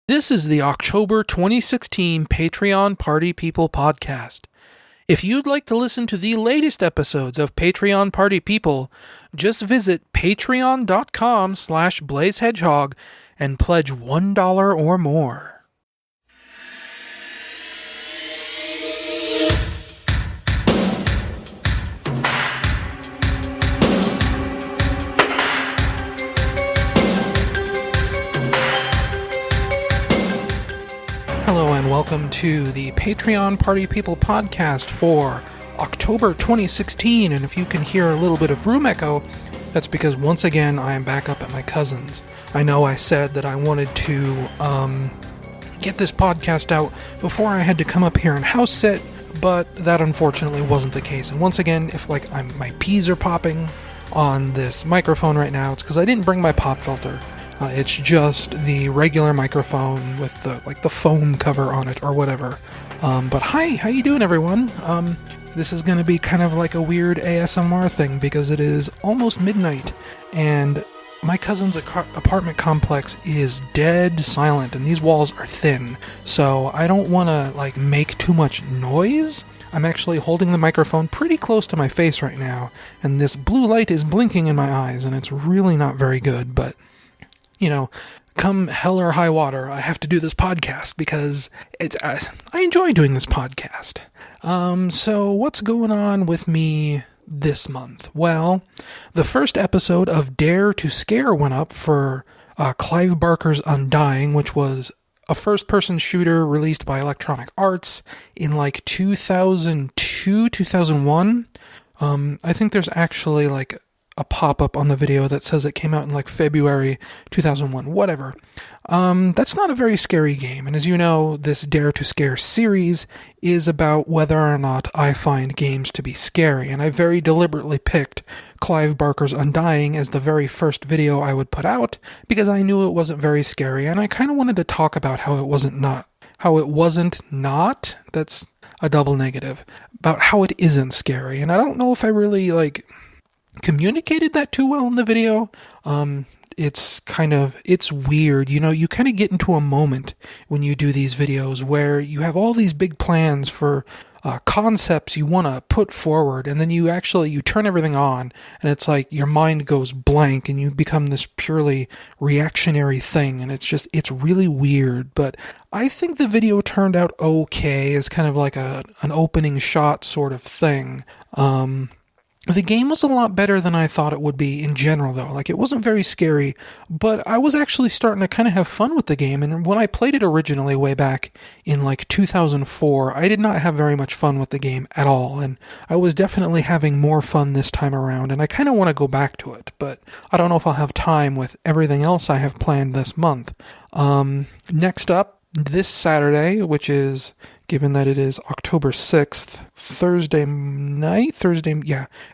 This is the October 2016 Patreon Party People podcast. If you'd like to listen to the latest episodes of Patreon Party People, just visit patreon.com/blazehedgehog and pledge $1 or more. Hello and welcome to the Patreon Party People podcast for October 2016, and if you can hear a little bit of room echo, that's because once again I am back up at my cousin's. I know I said that I wanted to get this podcast out before I had to come up here and house sit, but that unfortunately wasn't the case. And once again, if my peas are popping on this microphone right now, it's because I didn't bring my pop filter. It's just the regular microphone with the foam cover on it or whatever. But hi, how you doing, everyone? This is going to be kind of like a weird ASMR thing because it is almost midnight and my cousin's apartment complex is dead silent and these walls are thin. So I don't want to make too much noise. I'm actually holding the microphone pretty close to my face right now, and this blue light is blinking in my eyes and it's really not very good, but you know, come hell or high water, I have to do this podcast because I enjoy doing this podcast. So what's going on with me this month? Well, the first episode of Dare to Scare went up for Clive Barker's Undying, which was a first-person shooter released by Electronic Arts in 2002, 2001. I think there's actually a pop-up on the video that says it came out in February 2001, whatever. That's not a very scary game, and as you know, this Dare to Scare series is about whether or not I find games to be scary, and I very deliberately picked Clive Barker's Undying as the very first video I would put out, because I knew it wasn't very scary, and I kind of wanted to talk about how it wasn't not, that's a double negative, about how it isn't scary, and I don't know if I really, communicated that too well in the video. It's weird, you kind of get into a moment when you do these videos where you have all these big plans for concepts you want to put forward, and then you turn everything on and it's your mind goes blank and you become this purely reactionary thing, and it's really weird. But I think the video turned out okay as kind of an opening shot sort of thing. The game was a lot better than I thought it would be in general, though. It wasn't very scary, but I was actually starting to kind of have fun with the game, and when I played it originally way back in 2004, I did not have very much fun with the game at all, and I was definitely having more fun this time around, and I kind of want to go back to it, but I don't know if I'll have time with everything else I have planned this month. Next up, this Saturday, which is, given that it is October 6th,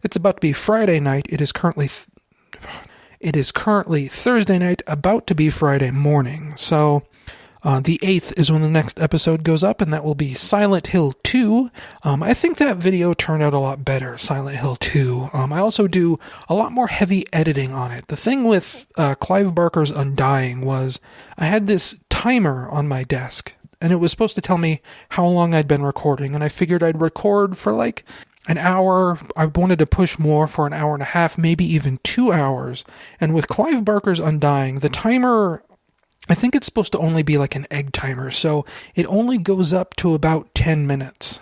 it's about to be Friday night. It is currently Thursday night, about to be Friday morning. So, the 8th is when the next episode goes up, and that will be Silent Hill 2. I think that video turned out a lot better, Silent Hill 2. I also do a lot more heavy editing on it. The thing with Clive Barker's Undying was I had this timer on my desk, and it was supposed to tell me how long I'd been recording, and I figured I'd record for an hour. I wanted to push more for an hour and a half, maybe even 2 hours. And with Clive Barker's Undying, the timer, I think it's supposed to only be an egg timer, so it only goes up to about 10 minutes.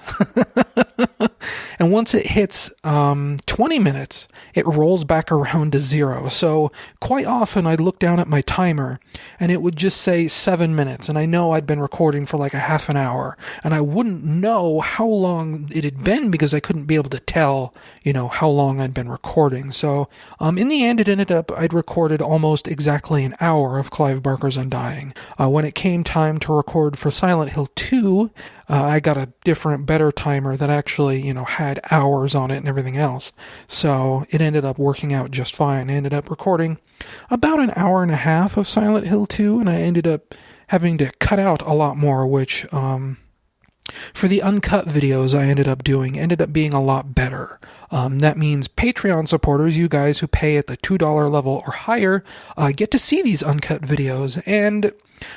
And once it hits 20 minutes, it rolls back around to 0. So quite often I'd look down at my timer and it would just say 7 minutes, and I know I'd been recording for a half an hour, and I wouldn't know how long it had been because I couldn't be able to tell, how long I'd been recording. So in the end, it ended up I'd recorded almost exactly an hour of Clive Barker's Undying. When it came time to record for Silent Hill 2, I got a different, better timer that actually, had hours on it and everything else. So it ended up working out just fine. I ended up recording about an hour and a half of Silent Hill 2, and I ended up having to cut out a lot more, which, for the uncut videos I ended up being a lot better. That means Patreon supporters, you guys who pay at the $2 level or higher, get to see these uncut videos, and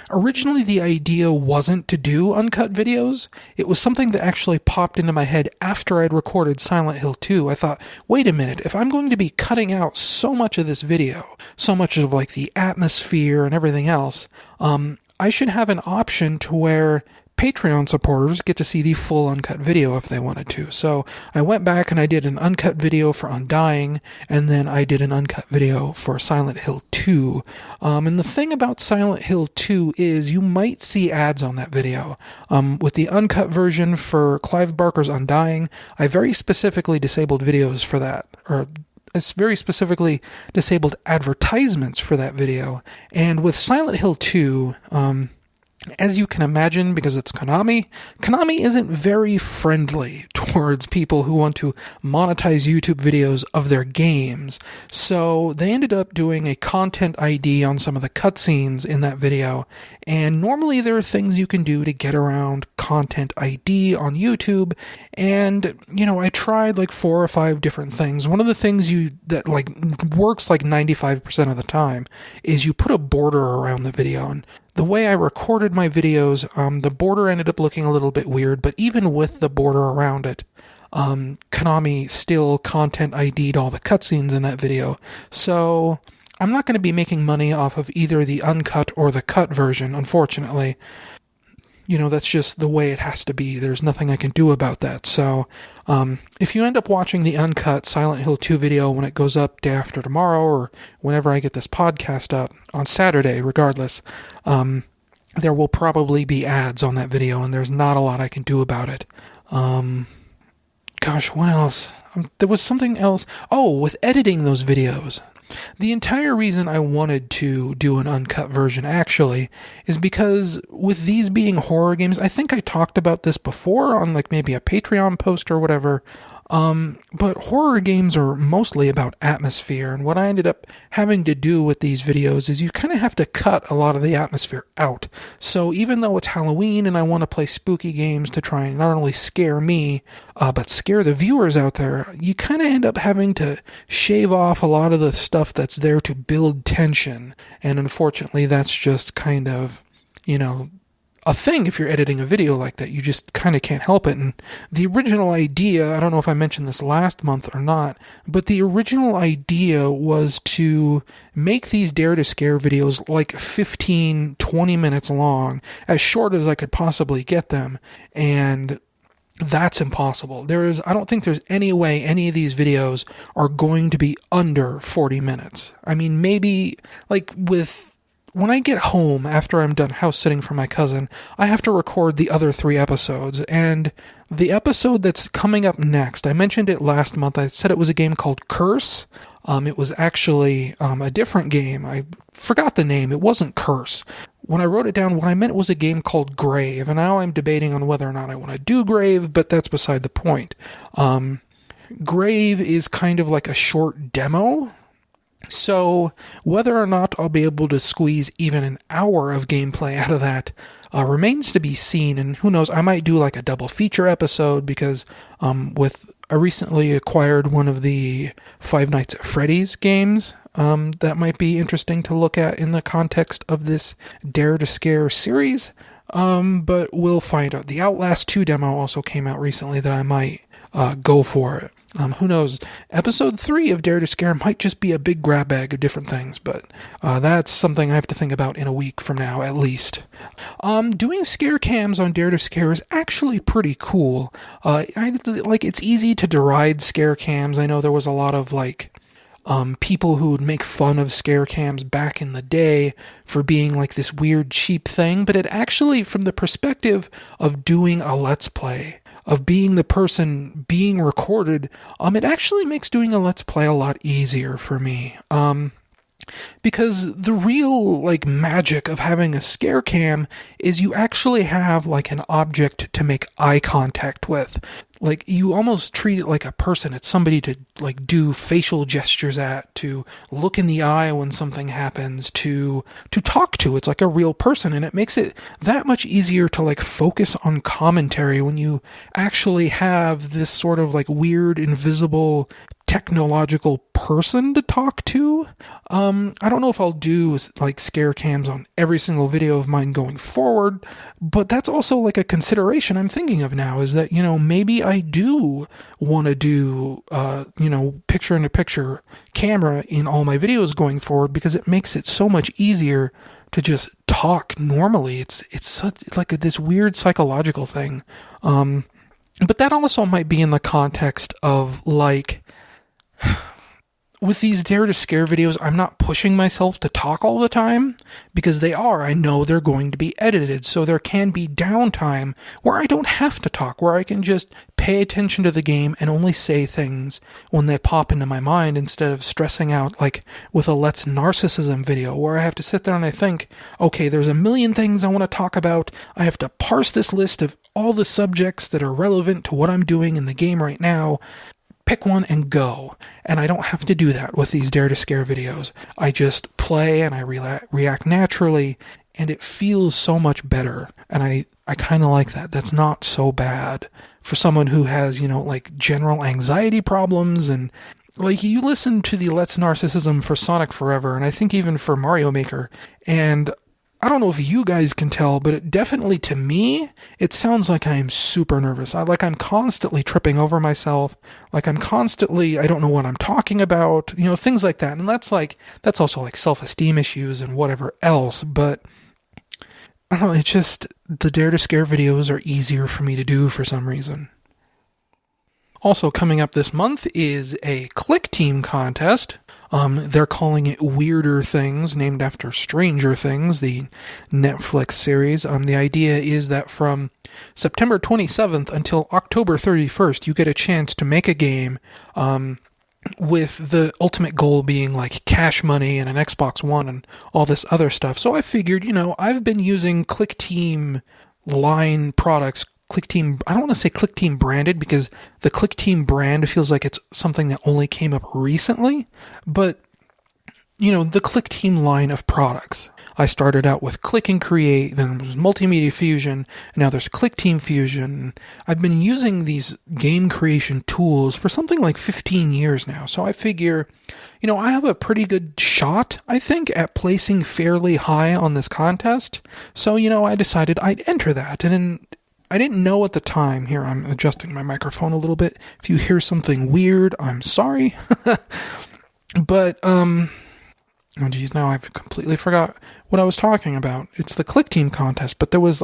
Originally, the idea wasn't to do uncut videos. It was something that actually popped into my head after I'd recorded Silent Hill 2. I thought, wait a minute, if I'm going to be cutting out so much of this video, so much of like the atmosphere and everything else, I should have an option to where Patreon supporters get to see the full uncut video if they wanted to. So I went back and I did an uncut video for Undying, and then I did an uncut video for Silent Hill 2. And the thing about Silent Hill 2 is you might see ads on that video. With the uncut version for Clive Barker's Undying, I very specifically disabled videos for that, or it's very specifically disabled advertisements for that video. And with Silent Hill 2, as you can imagine, because it's Konami isn't very friendly towards people who want to monetize YouTube videos of their games. So they ended up doing a content ID on some of the cutscenes in that video. And normally there are things you can do to get around content ID on YouTube. And, I tried like 4 or 5 different things. One of the things that like works like 95% of the time is you put a border around the video. And the way I recorded my videos, the border ended up looking a little bit weird, but even with the border around it, Konami still content ID'd all the cutscenes in that video. So I'm not going to be making money off of either the uncut or the cut version, unfortunately. That's just the way it has to be. There's nothing I can do about that. So, if you end up watching the uncut Silent Hill 2 video when it goes up day after tomorrow, or whenever I get this podcast up, on Saturday, regardless, there will probably be ads on that video, and there's not a lot I can do about it. Gosh, what else? There was something else. Oh, with editing those videos. The entire reason I wanted to do an uncut version, actually, is because with these being horror games, I think I talked about this before on like maybe a Patreon post or whatever, but horror games are mostly about atmosphere, and what I ended up having to do with these videos is you kind of have to cut a lot of the atmosphere out. So even though it's Halloween and I want to play spooky games to try and not only scare me, but scare the viewers out there, you kind of end up having to shave off a lot of the stuff that's there to build tension, and unfortunately that's just kind of, a thing if you're editing a video like that. You just kind of can't help it. And the original idea, I don't know if I mentioned this last month or not, but the original idea was to make these Dare to Scare videos like 15, 20 minutes long, as short as I could possibly get them. And that's impossible. I don't think there's any way any of these videos are going to be under 40 minutes. I mean, maybe like when I get home after I'm done house sitting for my cousin, I have to record the other 3 episodes. And the episode that's coming up next, I mentioned it last month. I said it was a game called Curse. It was actually a different game. I forgot the name. It wasn't Curse. When I wrote it down, what I meant was a game called Grave. And now I'm debating on whether or not I want to do Grave, but that's beside the point. Grave is kind of like a short demo. So whether or not I'll be able to squeeze even an hour of gameplay out of that remains to be seen. And who knows, I might do like a double feature episode because I recently acquired one of the Five Nights at Freddy's games that might be interesting to look at in the context of this Dare to Scare series. But we'll find out. The Outlast 2 demo also came out recently that I might go for it. Who knows? Episode 3 of Dare to Scare might just be a big grab bag of different things, but that's something I have to think about in a week from now, at least. Doing scare cams on Dare to Scare is actually pretty cool. It's easy to deride scare cams. I know there was a lot of people who would make fun of scare cams back in the day for being like this weird cheap thing, but it actually, from the perspective of doing a Let's Play, of being the person being recorded, it actually makes doing a Let's Play a lot easier for me. Because the real, magic of having a scare cam is you actually have, an object to make eye contact with. like you almost treat it like a person. It's somebody to like do facial gestures at, to look in the eye when something happens, to talk to. It's like a real person, and it makes it that much easier to like focus on commentary when you actually have this sort of like weird invisible technological person to talk to. I don't know if I'll do like scare cams on every single video of mine going forward, but that's also like a consideration I'm thinking of now, is that, maybe I do want to do, picture-in-picture camera in all my videos going forward, because it makes it so much easier to just talk normally. It's such like this weird psychological thing. But that also might be in the context of like, with these Dare to Scare videos, I'm not pushing myself to talk all the time, because I know they're going to be edited, so there can be downtime where I don't have to talk, where I can just pay attention to the game and only say things when they pop into my mind, instead of stressing out like with a Let's Narcissism video, where I have to sit there and I think, okay, there's a million things I want to talk about, I have to parse this list of all the subjects that are relevant to what I'm doing in the game right now, pick one and go. And I don't have to do that with these Dare to Scare videos. I just play and I react naturally, and it feels so much better. And I kind of like that. That's not so bad for someone who has, like general anxiety problems. And like, you listen to the Let's Narcissism for Sonic Forever, and I think even for Mario Maker, and I don't know if you guys can tell, but it definitely, to me, it sounds like I'm super nervous. I'm constantly tripping over myself. Like I don't know what I'm talking about, things like that. And that's also like self-esteem issues and whatever else. But I don't know, it's just the Dare to Scare videos are easier for me to do for some reason. Also coming up this month is a Click Team contest. They're calling it Weirder Things, named after Stranger Things, the Netflix series. The idea is that from September 27th until October 31st, you get a chance to make a game, with the ultimate goal being like cash money and an Xbox One and all this other stuff. So I figured, I've been using Click Team line products, Click Team, I don't want to say Click Team branded, because the Click Team brand feels like it's something that only came up recently, but, the Click Team line of products. I started out with Click and Create, then there was Multimedia Fusion, and now there's Click Team Fusion. I've been using these game creation tools for something like 15 years now, so I figure, I have a pretty good shot, I think, at placing fairly high on this contest, so, I decided I'd enter that, and I didn't know at the time. Here, I'm adjusting my microphone a little bit. If you hear something weird, I'm sorry. But, oh geez, now I've completely forgot what I was talking about. It's the Click Team contest, but there was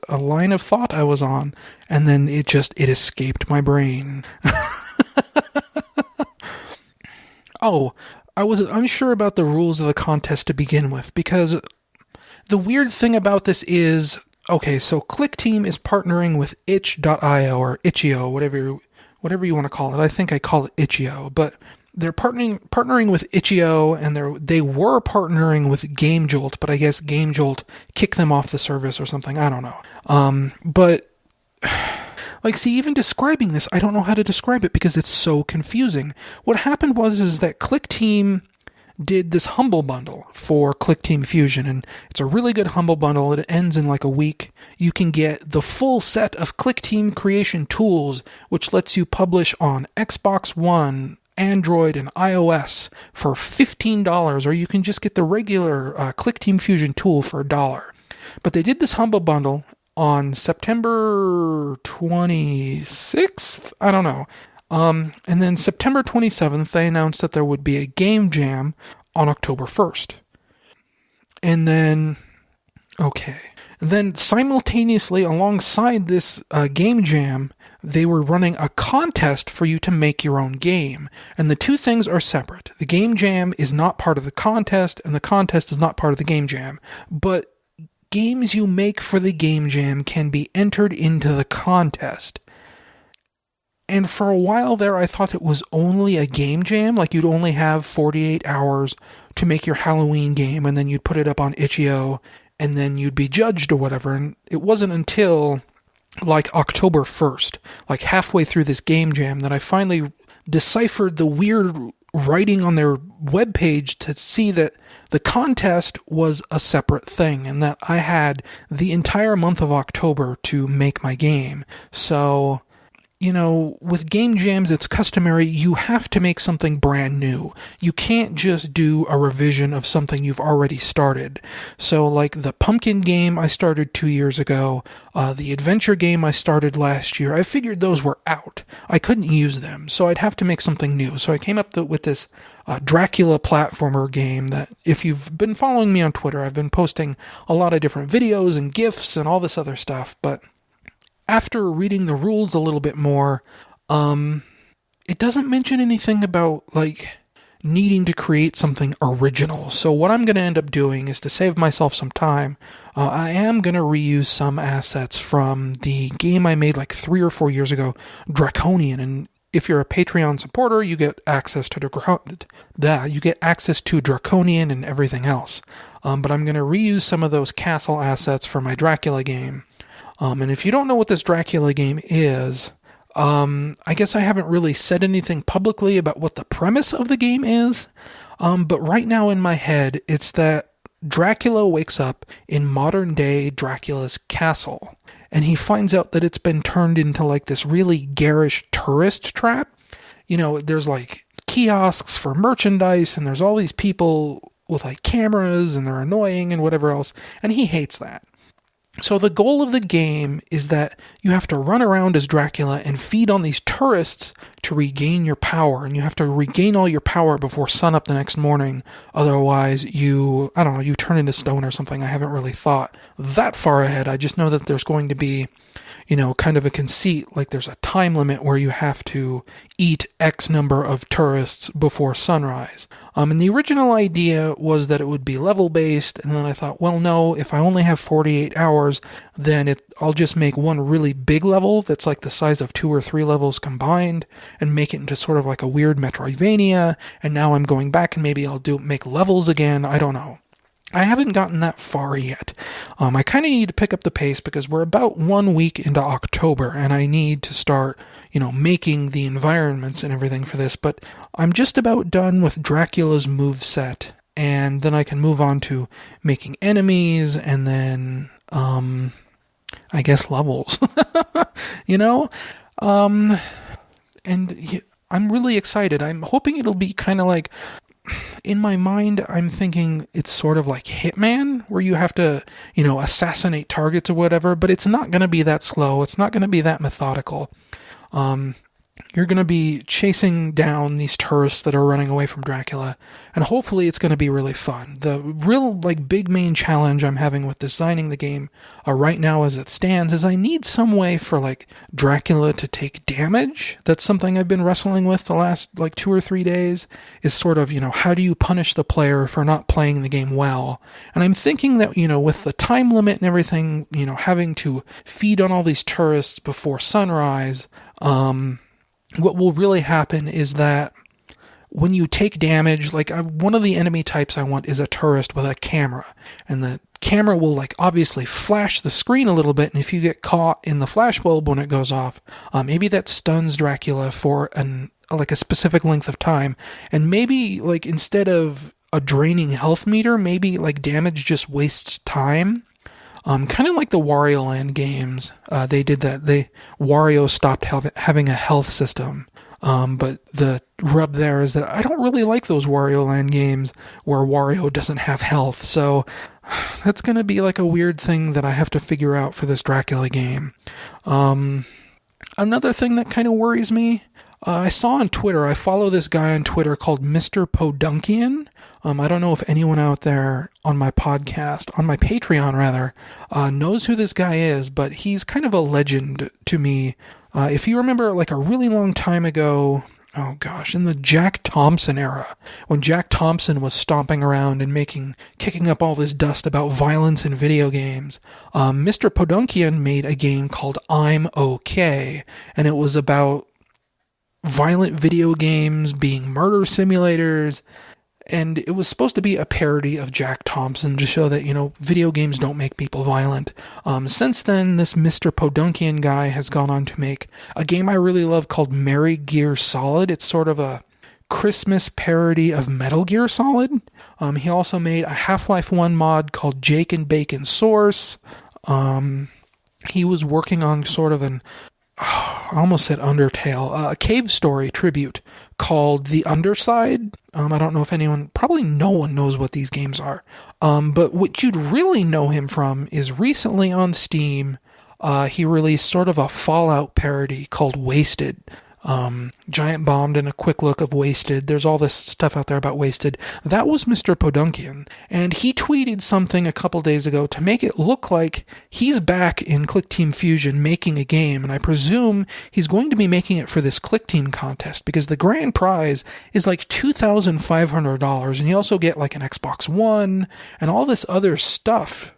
a line of thought I was on, and then it escaped my brain. Oh, I was unsure about the rules of the contest to begin with, because the weird thing about this is, okay, so Click Team is partnering with itch.io or itch.io, whatever you want to call it. I think I call it itch.io, but they're partnering with itch.io, and they were partnering with GameJolt, but I guess GameJolt kicked them off the service or something. I don't know. But like, see, even describing this, I don't know how to describe it because it's so confusing. What happened is that Click Team did this Humble Bundle for Click Team Fusion, and it's a really good Humble Bundle. It ends in like a week. You can get the full set of Click Team creation tools, which lets you publish on Xbox One, Android, and iOS for $15, or you can just get the regular Click Team Fusion tool for $1. But they did this Humble Bundle on September 26th? I don't know. And then September 27th, they announced that there would be a game jam on October 1st. And then simultaneously alongside this game jam, they were running a contest for you to make your own game. And the two things are separate. The game jam is not part of the contest, and the contest is not part of the game jam. But games you make for the game jam can be entered into the contest. And for a while there, I thought it was only a game jam, like you'd only have 48 hours to make your Halloween game, and then you'd put it up on itch.io, and then you'd be judged or whatever. And it wasn't until like October 1st, like halfway through this game jam, that I finally deciphered the weird writing on their webpage to see that the contest was a separate thing and that I had the entire month of October to make my game. So, with game jams, it's customary, you have to make something brand new. You can't just do a revision of something you've already started. So, like the pumpkin game I started 2 years ago, the adventure game I started last year, I figured those were out. I couldn't use them, so I'd have to make something new. So I came up with this Dracula platformer game that, if you've been following me on Twitter, I've been posting a lot of different videos and GIFs and all this other stuff, but after reading the rules a little bit more, it doesn't mention anything about, needing to create something original. So what I'm going to end up doing is, to save myself some time, I am going to reuse some assets from the game I made 3 or 4 years ago, Draconian. And if you're a Patreon supporter, you get access to Draconian and everything else. But I'm going to reuse some of those castle assets for my Dracula game. And if you don't know what this Dracula game is, I guess I haven't really said anything publicly about what the premise of the game is. But right now in my head, it's that Dracula wakes up in modern day Dracula's castle, and he finds out that it's been turned into this really garish tourist trap. There's kiosks for merchandise, and there's all these people with cameras, and they're annoying and whatever else, and he hates that. So the goal of the game is that you have to run around as Dracula and feed on these tourists to regain your power, and you have to regain all your power before sunup the next morning. Otherwise, you turn into stone or something. I haven't really thought that far ahead. I just know that there's going to be, kind of a conceit, there's a time limit where you have to eat X number of tourists before sunrise. And the original idea was that it would be level-based, and then I thought, well, no, if I only have 48 hours, then I'll just make one really big level that's the size of 2 or 3 levels combined, and make it into sort of a weird Metroidvania, and now I'm going back and maybe I'll make levels again, I don't know. I haven't gotten that far yet. I kind of need to pick up the pace because we're about 1 week into October, and I need to start, making the environments and everything for this. But I'm just about done with Dracula's moveset, and then I can move on to making enemies, and then, I guess levels. And I'm really excited. I'm hoping it'll be kind of in my mind, I'm thinking it's sort of like Hitman, where you have to, assassinate targets or whatever, but it's not going to be that slow. It's not going to be that methodical. You're going to be chasing down these tourists that are running away from Dracula, and hopefully it's going to be really fun. The real, big main challenge I'm having with designing the game right now as it stands is I need some way for, Dracula to take damage. That's something I've been wrestling with the last, 2 or 3 days, is sort of, how do you punish the player for not playing the game well? And I'm thinking that, with the time limit and everything, having to feed on all these tourists before sunrise, what will really happen is that when you take damage, one of the enemy types I want is a tourist with a camera, and the camera will obviously flash the screen a little bit, and if you get caught in the flashbulb when it goes off, maybe that stuns Dracula for a specific length of time, and maybe instead of a draining health meter, maybe damage just wastes time. Kind of like the Wario Land games, they did that. Wario stopped having a health system. But the rub there is that I don't really like those Wario Land games where Wario doesn't have health. So that's going to be a weird thing that I have to figure out for this Dracula game. Another thing that kind of worries me, I saw on Twitter, I follow this guy on Twitter called Mr. Podunkian. I don't know if anyone out there on my podcast, on my Patreon rather, knows who this guy is, but he's kind of a legend to me. If you remember, a really long time ago, oh gosh, in the Jack Thompson era, when Jack Thompson was stomping around and kicking up all this dust about violence in video games, Mr. Podunkian made a game called I'm Okay, and it was about violent video games being murder simulators. And it was supposed to be a parody of Jack Thompson to show that, video games don't make people violent. Since then, this Mr. Podunkian guy has gone on to make a game I really love called Merry Gear Solid. It's sort of a Christmas parody of Metal Gear Solid. He also made a Half-Life 1 mod called Jake and Bacon Source. He was working on sort of I almost said Undertale, a cave story tribute called The Underside. I don't know if probably no one knows what these games are. But what you'd really know him from is recently on Steam, he released sort of a Fallout parody called Wasted. Giant Bombed and a quick look of Wasted. There's all this stuff out there about Wasted. That was Mr. Podunkian, and he tweeted something a couple days ago to make it look like he's back in Click Team Fusion making a game, and I presume he's going to be making it for this Click Team contest, because the grand prize is like $2,500, and you also get like an Xbox One and all this other stuff.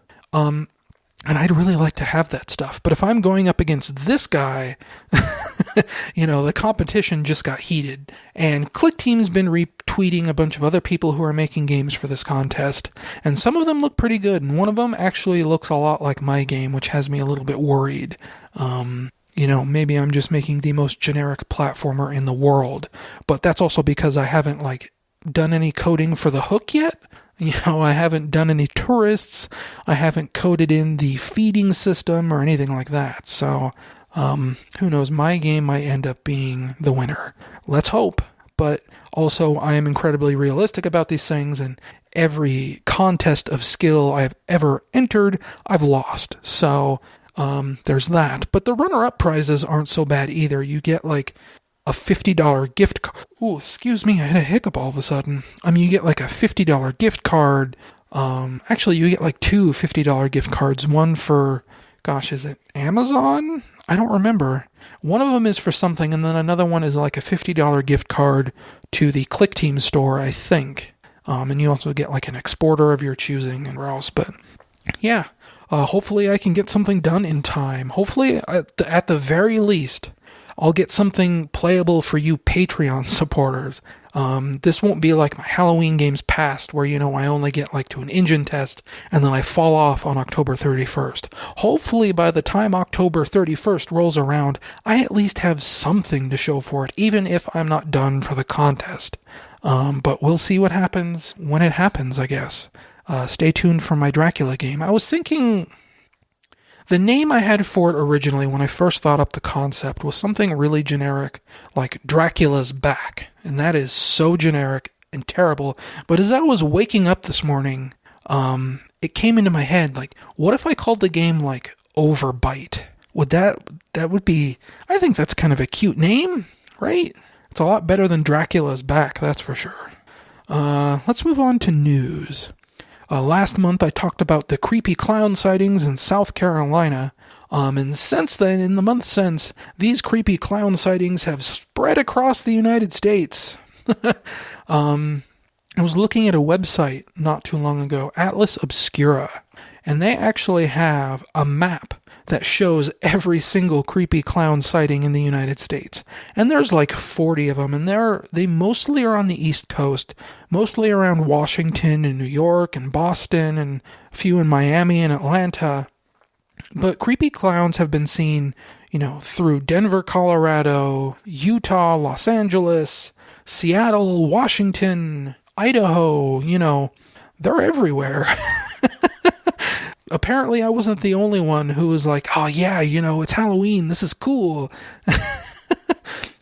And I'd really like to have that stuff. But if I'm going up against this guy, the competition just got heated. And Click Team's been retweeting a bunch of other people who are making games for this contest. And some of them look pretty good. And one of them actually looks a lot like my game, which has me a little bit worried. Maybe I'm just making the most generic platformer in the world. But that's also because I haven't, done any coding for the hook yet. I haven't done any tourists. I haven't coded in the feeding system or anything like that. So, who knows? My game might end up being the winner. Let's hope. But also, I am incredibly realistic about these things, and every contest of skill I've ever entered, I've lost. So, there's that. But the runner-up prizes aren't so bad either. You get, a $50 gift card. Ooh, excuse me, I had a hiccup all of a sudden. You get a $50 gift card. Actually, you get two $50 gift cards. One for, is it Amazon? I don't remember. One of them is for something, and then another one is a $50 gift card to the Click Team store, I think. And you also get an exporter of your choosing and where else. But yeah, hopefully I can get something done in time. Hopefully, at the very least, I'll get something playable for you Patreon supporters. This won't be like my Halloween games past, where, I only get to an engine test, and then I fall off on October 31st. Hopefully by the time October 31st rolls around, I at least have something to show for it, even if I'm not done for the contest. But we'll see what happens when it happens, I guess. Stay tuned for my Dracula game. I was thinking, the name I had for it originally when I first thought up the concept was something really generic, like Dracula's Back. And that is so generic and terrible. But as I was waking up this morning, it came into my head, what if I called the game, Overbite? That would be, I think that's kind of a cute name, right? It's a lot better than Dracula's Back, that's for sure. Let's move on to news. Last month I talked about the creepy clown sightings in South Carolina, and since then, in the month since, these creepy clown sightings have spread across the United States. I was looking at a website not too long ago, Atlas Obscura, and they actually have a map that shows every single creepy clown sighting in the United States. And there's 40 of them, and they mostly are on the East Coast, mostly around Washington and New York and Boston, and a few in Miami and Atlanta. But creepy clowns have been seen, through Denver, Colorado, Utah, Los Angeles, Seattle, Washington, Idaho, they're everywhere. Apparently, I wasn't the only one who was oh yeah, it's Halloween, this is cool.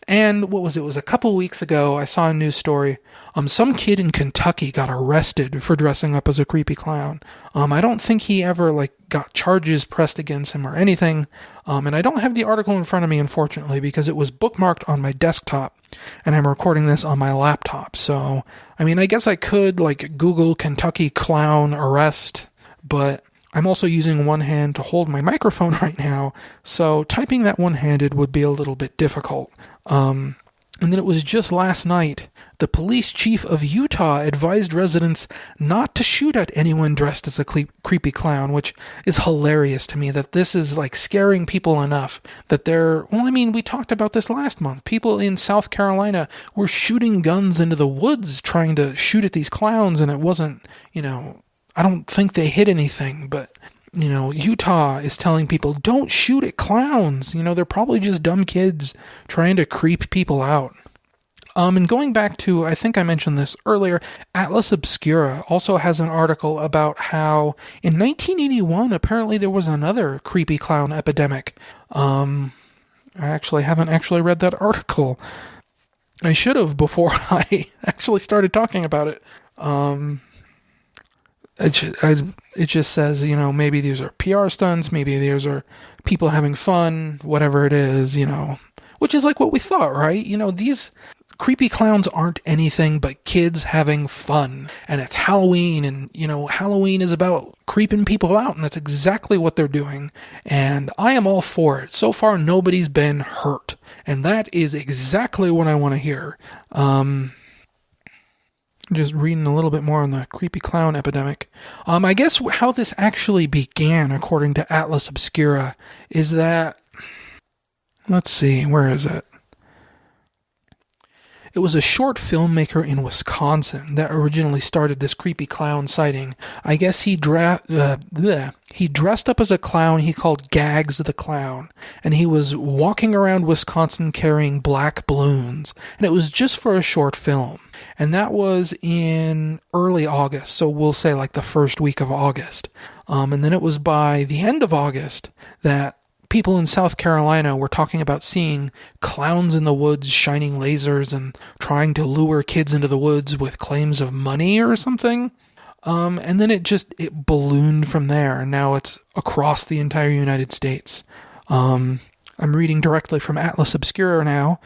And what was it? It was a couple weeks ago, I saw a news story. Some kid in Kentucky got arrested for dressing up as a creepy clown. I don't think he ever, got charges pressed against him or anything. And I don't have the article in front of me, unfortunately, because it was bookmarked on my desktop, and I'm recording this on my laptop. So, I guess I could, Google Kentucky clown arrest, but I'm also using one hand to hold my microphone right now, so typing that one-handed would be a little bit difficult. And then it was just last night, the police chief of Utah advised residents not to shoot at anyone dressed as a creepy clown, which is hilarious to me, that this is like scaring people enough that we talked about this last month. People in South Carolina were shooting guns into the woods trying to shoot at these clowns, and it wasn't, I don't think they hit anything, but Utah is telling people, don't shoot at clowns. They're probably just dumb kids trying to creep people out. And going back to, I think I mentioned this earlier, Atlas Obscura also has an article about how in 1981, apparently there was another creepy clown epidemic. I haven't actually read that article. I should have before I actually started talking about it. It just says, maybe these are PR stunts, maybe these are people having fun, whatever it is, which is like what we thought, right? These creepy clowns aren't anything but kids having fun, and it's Halloween, and, Halloween is about creeping people out, and that's exactly what they're doing, and I am all for it. So far, nobody's been hurt, and that is exactly what I want to hear. Just reading a little bit more on the creepy clown epidemic. I guess how this actually began, according to Atlas Obscura, is that, let's see, where is it? It was a short filmmaker in Wisconsin that originally started this creepy clown sighting. I guess he dressed up as a clown he called Gags the Clown, and he was walking around Wisconsin carrying black balloons, and it was just for a short film. And that was in early August, so we'll say like the first week of August. And then it was by the end of August that people in South Carolina were talking about seeing clowns in the woods shining lasers and trying to lure kids into the woods with claims of money or something. And then it ballooned from there, and now it's across the entire United States. I'm reading directly from Atlas Obscura now.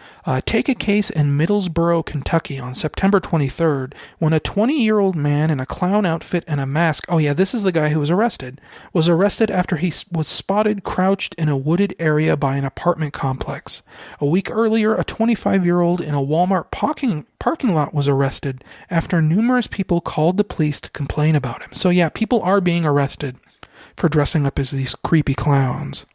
Take a case in Middlesboro, Kentucky on September 23rd when a 20-year-old man in a clown outfit and a mask, this is the guy who was arrested after he was spotted crouched in a wooded area by an apartment complex. A week earlier, a 25-year-old in a Walmart parking lot was arrested after numerous people called the police to complain about him. So people are being arrested for dressing up as these creepy clowns.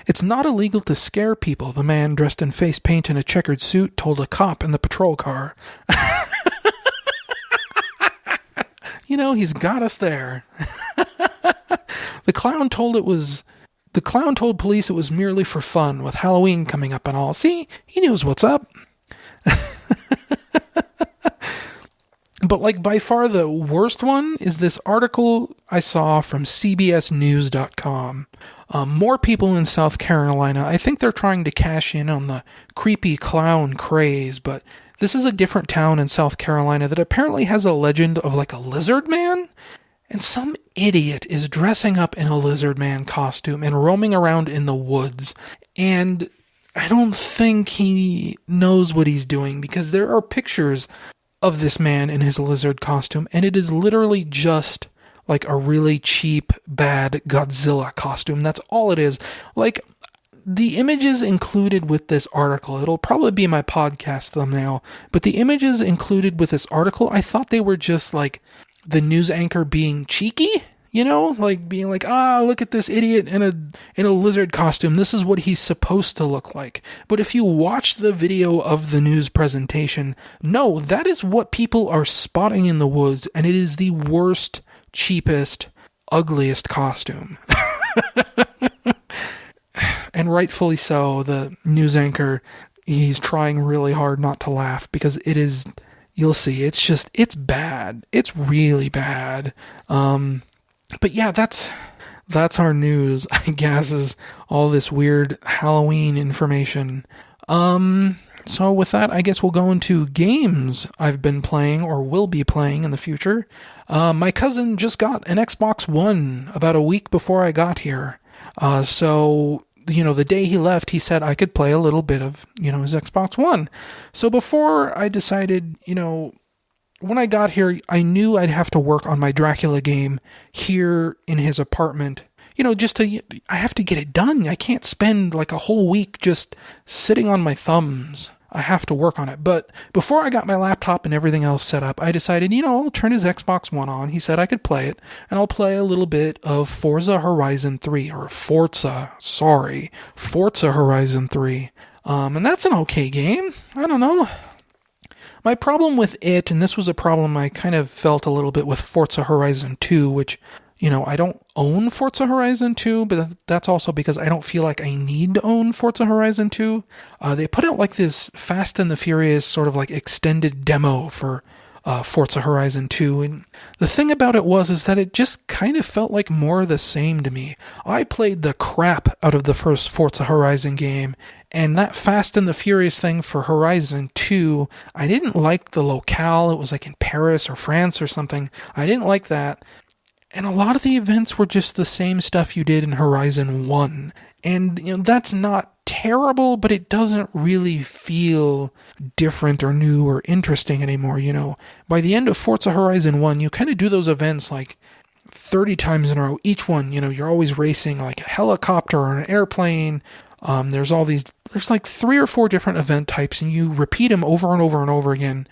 It's not illegal to scare people, the man dressed in face paint and a checkered suit told a cop in the patrol car. He's got us there. The clown told police it was merely for fun, with Halloween coming up and all. See, he knows what's up. But by far the worst one is this article I saw from CBSNews.com. More people in South Carolina, I think they're trying to cash in on the creepy clown craze, but this is a different town in South Carolina that apparently has a legend of like a lizard man, and some idiot is dressing up in a lizard man costume and roaming around in the woods, and I don't think he knows what he's doing, because there are pictures of this man in his lizard costume, and it is literally just like a really cheap, bad Godzilla costume. That's all it is. Like, the images included with this article, it'll probably be my podcast thumbnail, but the images included with this article, I thought they were just like the news anchor being cheeky, like being like, look at this idiot in a lizard costume. This is what he's supposed to look like. But if you watch the video of the news presentation, no, that is what people are spotting in the woods, and it is the worst, cheapest, ugliest costume. And rightfully so, the news anchor, he's trying really hard not to laugh, because it is, you'll see, it's bad. It's really bad. But that's our news, I guess, is all this weird Halloween information. So with that, I guess we'll go into games I've been playing or will be playing in the future. My cousin just got an Xbox One about a week before I got here. So, the day he left, he said I could play a little bit of, his Xbox One. So before I decided, when I got here, I knew I'd have to work on my Dracula game here in his apartment. I have to get it done. I can't spend like a whole week just sitting on my thumbs. I have to work on it. But before I got my laptop and everything else set up, I decided, I'll turn his Xbox One on. He said I could play it, and I'll play a little bit of Forza Horizon 3, or Forza Horizon 3. And that's an okay game. I don't know. My problem with it, and this was a problem I kind of felt a little bit with Forza Horizon 2, which, I don't own Forza Horizon 2, but that's also because I don't feel like I need to own Forza Horizon 2. They put out like this Fast and the Furious sort of like extended demo for Forza Horizon 2, and the thing about it is that it just kind of felt like more of the same to me. I played the crap out of the first Forza Horizon game, and that Fast and the Furious thing for Horizon 2, I didn't like the locale. It was like in Paris or France or something. I didn't like that. And a lot of the events were just the same stuff you did in Horizon 1. And, that's not terrible, but it doesn't really feel different or new or interesting anymore, By the end of Forza Horizon 1, you kind of do those events like 30 times in a row. Each one, you're always racing like a helicopter or an airplane. There's like 3 or 4 different event types, and you repeat them over and over and over again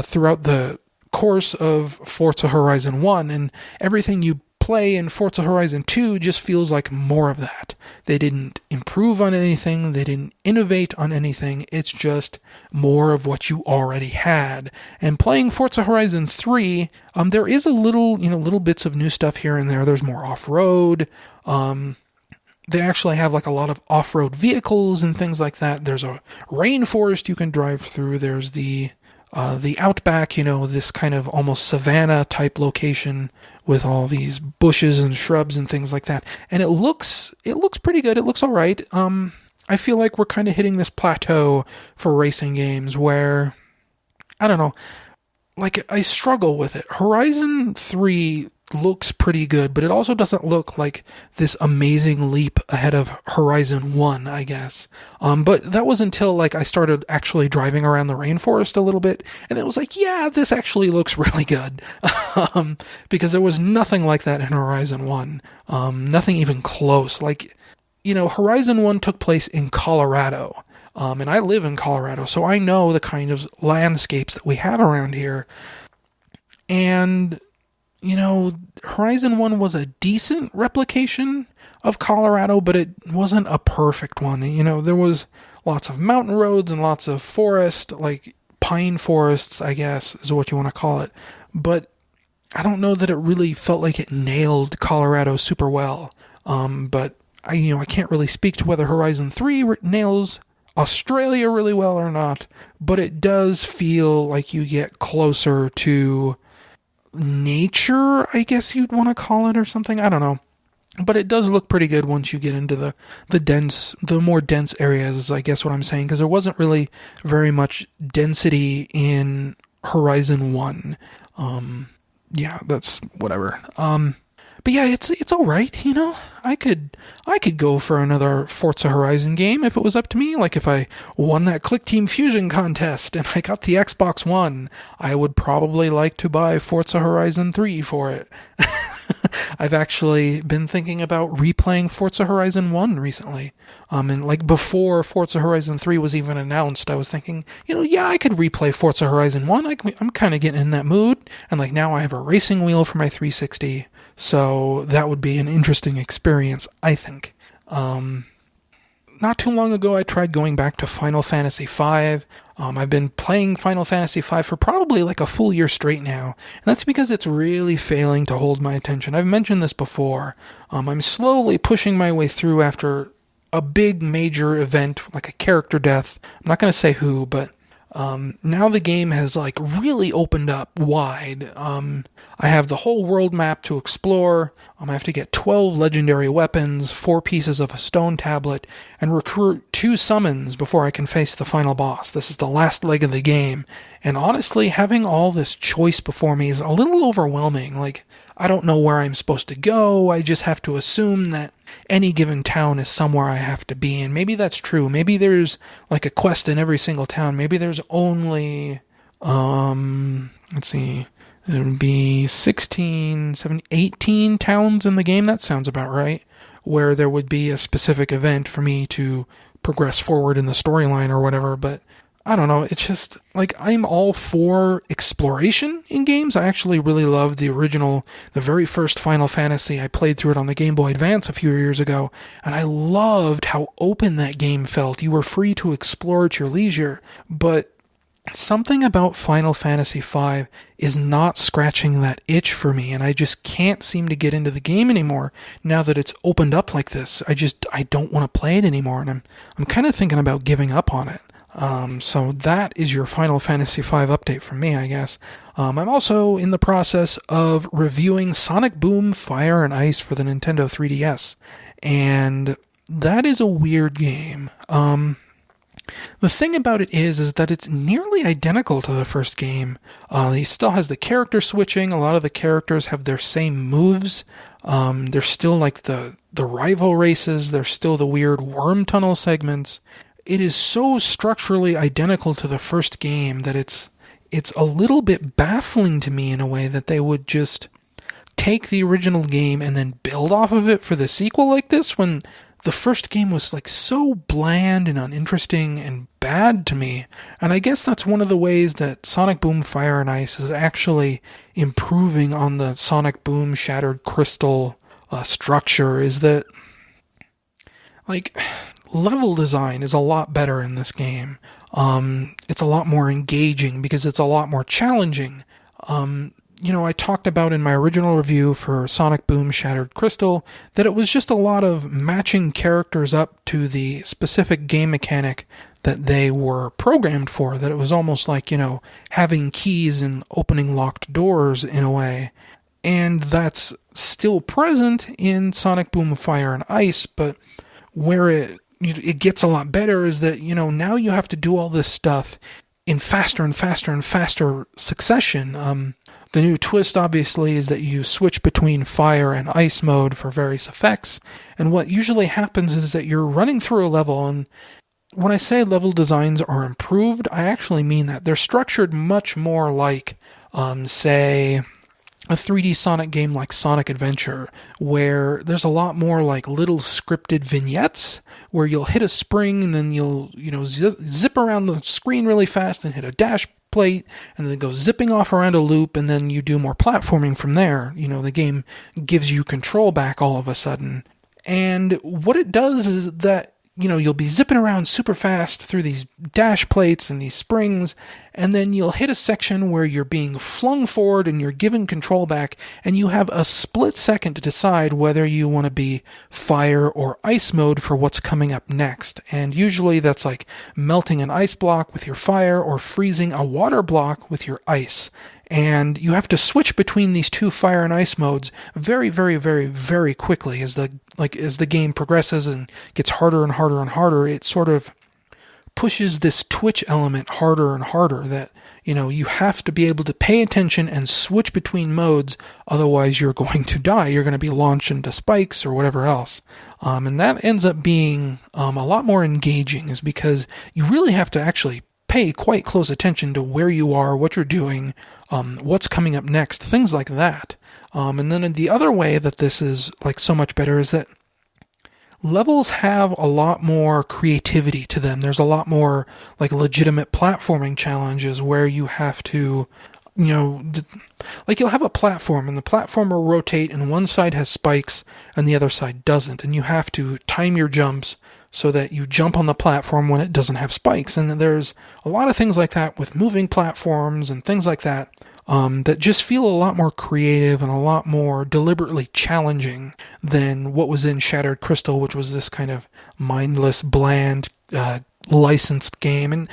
throughout the course of Forza Horizon 1, and everything you play in Forza Horizon 2 just feels like more of that. They didn't improve on anything, they didn't innovate on anything, it's just more of what you already had. And playing Forza Horizon 3, there is a little bits of new stuff here and there. There's more off-road, they actually have like a lot of off-road vehicles and things like that. There's a rainforest you can drive through, there's the outback, this kind of almost savanna type location with all these bushes and shrubs and things like that. And it looks pretty good. It looks all right. I feel like we're kind of hitting this plateau for racing games where, I don't know, like I struggle with it. Horizon 3 looks pretty good, but it also doesn't look like this amazing leap ahead of Horizon 1, I guess. But that was until like I started actually driving around the rainforest a little bit, and it was like, yeah, this actually looks really good. Because there was nothing like that in Horizon 1. Nothing even close. Like, Horizon 1 took place in Colorado. And I live in Colorado, so I know the kind of landscapes that we have around here. And Horizon 1 was a decent replication of Colorado, but it wasn't a perfect one. There was lots of mountain roads and lots of forest, like pine forests, I guess, is what you want to call it. But I don't know that it really felt like it nailed Colorado super well. But I can't really speak to whether Horizon 3 nails Australia really well or not, but it does feel like you get closer to nature, I guess you'd want to call it, or something. I don't know. But it does look pretty good once you get into the more dense areas, is I guess what I'm saying, because there wasn't really very much density in Horizon 1. Yeah, that's whatever. But yeah, it's all right, I could go for another Forza Horizon game if it was up to me. Like if I won that Click Team Fusion contest and I got the Xbox One, I would probably like to buy Forza Horizon 3 for it. I've actually been thinking about replaying Forza Horizon 1 recently. And like before Forza Horizon 3 was even announced, I was thinking, yeah, I could replay Forza Horizon 1. I'm kind of getting in that mood. And like now I have a racing wheel for my 360. So that would be an interesting experience, I think. Not too long ago, I tried going back to Final Fantasy V. I've been playing Final Fantasy V for probably like a full year straight now, and that's because it's really failing to hold my attention. I've mentioned this before. I'm slowly pushing my way through after a big major event, like a character death. I'm not going to say who, but now the game has like really opened up wide. I have the whole world map to explore. I have to get 12 legendary weapons, 4 pieces of a stone tablet, and recruit 2 summons before I can face the final boss. This is the last leg of the game. And honestly, having all this choice before me is a little overwhelming. Like, I don't know where I'm supposed to go. I just have to assume that any given town is somewhere I have to be. And maybe that's true. Maybe there's like a quest in every single town. Maybe there's only, let's see, it would be 16, 17, 18 towns in the game. That sounds about right. Where there would be a specific event for me to progress forward in the storyline or whatever. But I don't know, it's just, like, I'm all for exploration in games. I actually really loved the very first Final Fantasy. I played through it on the Game Boy Advance a few years ago, and I loved how open that game felt. You were free to explore at your leisure, but something about Final Fantasy V is not scratching that itch for me, and I just can't seem to get into the game anymore now that it's opened up like this. I don't want to play it anymore, and I'm kind of thinking about giving up on it. So that is your Final Fantasy V update from me, I guess. I'm also in the process of reviewing Sonic Boom Fire and Ice for the Nintendo 3DS, and that is a weird game. The thing about it is that it's nearly identical to the first game. It still has the character switching. A lot of the characters have their same moves. There's still like the rival races. There's still the weird worm tunnel segments. It is so structurally identical to the first game that it's a little bit baffling to me in a way that they would just take the original game and then build off of it for the sequel like this, when the first game was like so bland and uninteresting and bad to me. And I guess that's one of the ways that Sonic Boom Fire and Ice is actually improving on the Sonic Boom Shattered Crystal structure, is that, like, level design is a lot better in this game. It's a lot more engaging because it's a lot more challenging. I talked about in my original review for Sonic Boom Shattered Crystal that it was just a lot of matching characters up to the specific game mechanic that they were programmed for, that it was almost like, having keys and opening locked doors in a way. And that's still present in Sonic Boom Fire and Ice, but where it gets a lot better is that, now you have to do all this stuff in faster and faster and faster succession. The new twist, obviously, is that you switch between fire and ice mode for various effects, and what usually happens is that you're running through a level, and when I say level designs are improved, I actually mean that they're structured much more like, say, a 3D Sonic game like Sonic Adventure, where there's a lot more like little scripted vignettes where you'll hit a spring and then you'll, zip around the screen really fast and hit a dash plate and then go zipping off around a loop, and then you do more platforming from there. The game gives you control back all of a sudden. And what it does is that, you'll be zipping around super fast through these dash plates and these springs, and then you'll hit a section where you're being flung forward and you're given control back, and you have a split second to decide whether you want to be fire or ice mode for what's coming up next. And usually that's like melting an ice block with your fire or freezing a water block with your ice. And you have to switch between these two fire and ice modes very, very, very, very quickly as the game progresses and gets harder and harder and harder. It sort of pushes this twitch element harder and harder, that, you have to be able to pay attention and switch between modes, otherwise you're going to die. You're going to be launched into spikes or whatever else. And that ends up being a lot more engaging, is because you really have to actually pay quite close attention to where you are, what you're doing, what's coming up next, things like that. And then the other way that this is like so much better is that levels have a lot more creativity to them. There's a lot more like legitimate platforming challenges where you have to, like you'll have a platform and the platform will rotate and one side has spikes and the other side doesn't. And you have to time your jumps so that you jump on the platform when it doesn't have spikes. And there's a lot of things like that with moving platforms and things like that, that just feel a lot more creative and a lot more deliberately challenging than what was in Shattered Crystal, which was this kind of mindless, bland, licensed game. And,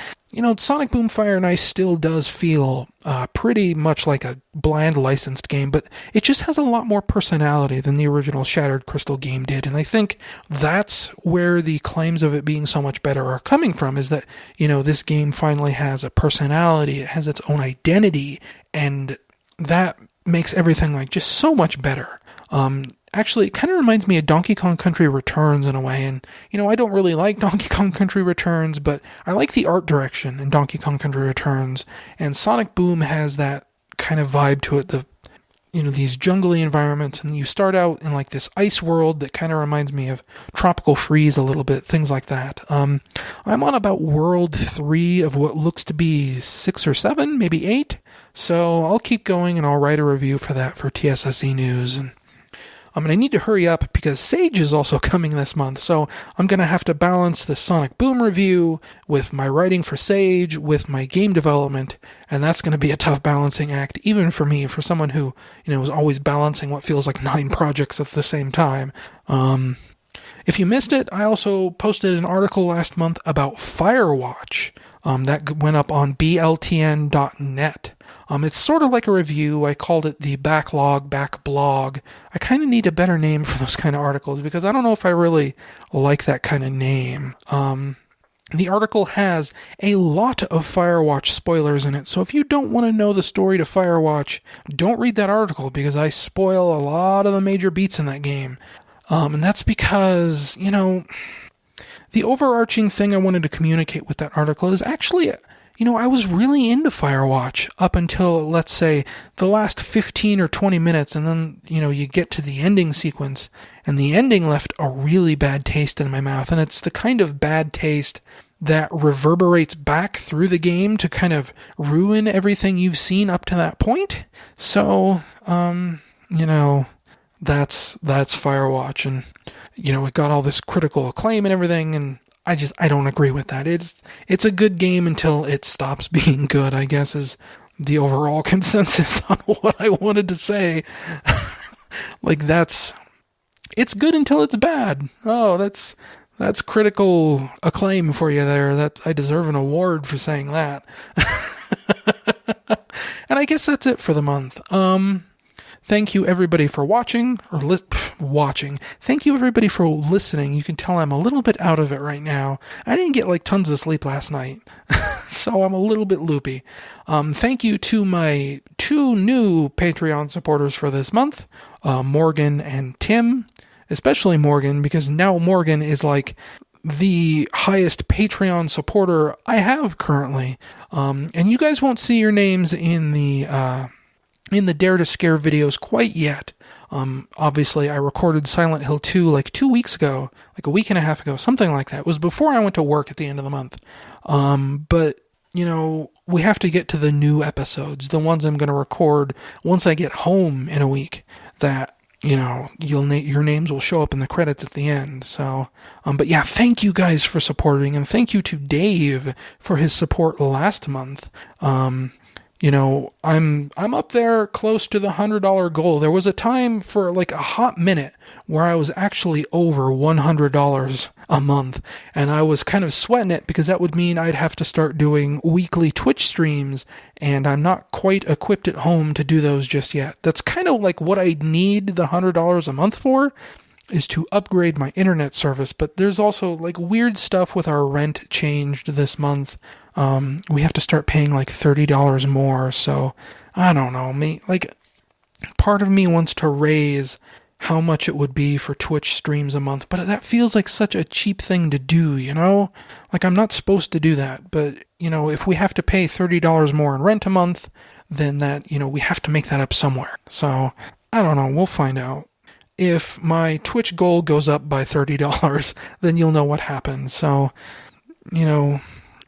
Sonic Boom Fire and Ice still does feel pretty much like a bland licensed game, but it just has a lot more personality than the original Shattered Crystal game did. And I think that's where the claims of it being so much better are coming from, is that, this game finally has a personality, it has its own identity, and that makes everything like just so much better. Actually, it kind of reminds me of Donkey Kong Country Returns in a way, and, I don't really like Donkey Kong Country Returns, but I like the art direction in Donkey Kong Country Returns, and Sonic Boom has that kind of vibe to it. these jungly environments, and you start out in like this ice world that kind of reminds me of Tropical Freeze a little bit, things like that. I'm on about world 3 of what looks to be 6 or 7, maybe 8. So I'll keep going and I'll write a review for that for TSSE News. And I need to hurry up because Sage is also coming this month, so I'm going to have to balance the Sonic Boom review with my writing for Sage, with my game development, and that's going to be a tough balancing act, even for me, for someone who, is always balancing what feels like 9 projects at the same time. If you missed it, I also posted an article last month about Firewatch. That went up on bltn.net. It's sort of like a review. I called it the back blog. I kind of need a better name for those kind of articles because I don't know if I really like that kind of name. The article has a lot of Firewatch spoilers in it, so if you don't want to know the story to Firewatch, don't read that article because I spoil a lot of the major beats in that game. And that's because, the overarching thing I wanted to communicate with that article is actually, I was really into Firewatch up until, let's say, the last 15 or 20 minutes, and then, you get to the ending sequence, and the ending left a really bad taste in my mouth, and it's the kind of bad taste that reverberates back through the game to kind of ruin everything you've seen up to that point. So, that's Firewatch, and it got all this critical acclaim and everything, and I don't agree with that. It's a good game until it stops being good, I guess, is the overall consensus on what I wanted to say. It's good until it's bad. Oh, that's critical acclaim for you there. I deserve an award for saying that. And I guess that's it for the month. Thank you everybody for watching, watching. Thank you everybody for listening. You can tell I'm a little bit out of it right now. I didn't get tons of sleep last night, so I'm a little bit loopy. Thank you to my 2 new Patreon supporters for this month, Morgan and Tim, especially Morgan, because now Morgan is the highest Patreon supporter I have currently. And you guys won't see your names in the Dare to Scare videos quite yet. Obviously, I recorded Silent Hill 2 2 weeks ago, a week and a half ago, something like that. It was before I went to work at the end of the month. But, we have to get to the new episodes, the ones I'm going to record once I get home in a week, that, your names will show up in the credits at the end. So, but yeah, thank you guys for supporting, and thank you to Dave for his support last month. I'm up there close to the $100 goal. There was a time for a hot minute where I was actually over $100 a month, and I was kind of sweating it because that would mean I'd have to start doing weekly Twitch streams, and I'm not quite equipped at home to do those just yet. That's kind of what I need the $100 a month for, is to upgrade my internet service, but there's also weird stuff with our rent changed this month. We have to start paying $30 more, so I don't know, part of me wants to raise how much it would be for Twitch streams a month, but that feels like such a cheap thing to do, I'm not supposed to do that, but, if we have to pay $30 more in rent a month, then that, we have to make that up somewhere. So, I don't know, we'll find out. If my Twitch goal goes up by $30, then you'll know what happened. So,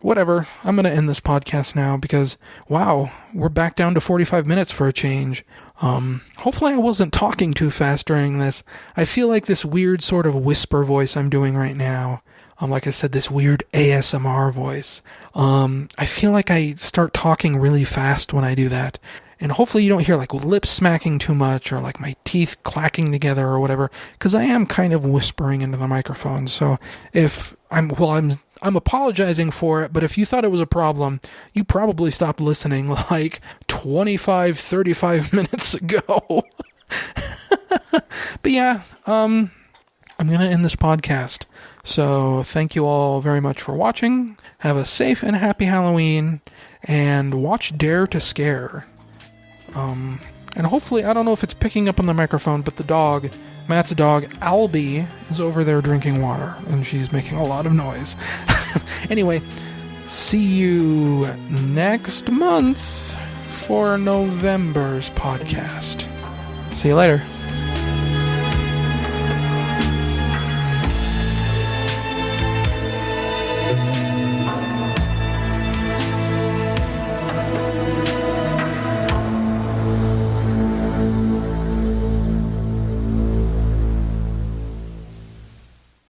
whatever. I'm going to end this podcast now because, wow, we're back down to 45 minutes for a change. Hopefully I wasn't talking too fast during this. I feel like this weird sort of whisper voice I'm doing right now. Like I said, this weird ASMR voice. I feel like I start talking really fast when I do that. And hopefully you don't hear lips smacking too much or my teeth clacking together or whatever, because I am kind of whispering into the microphone. So if I'm apologizing for it, but if you thought it was a problem, you probably stopped listening 25, 35 minutes ago. But yeah, I'm going to end this podcast. So thank you all very much for watching. Have a safe and happy Halloween, and watch Dare to Scare. And hopefully, I don't know if it's picking up on the microphone, but the dog, Matt's dog, Albie, is over there drinking water, and she's making a lot of noise. Anyway, see you next month for November's podcast. See you later.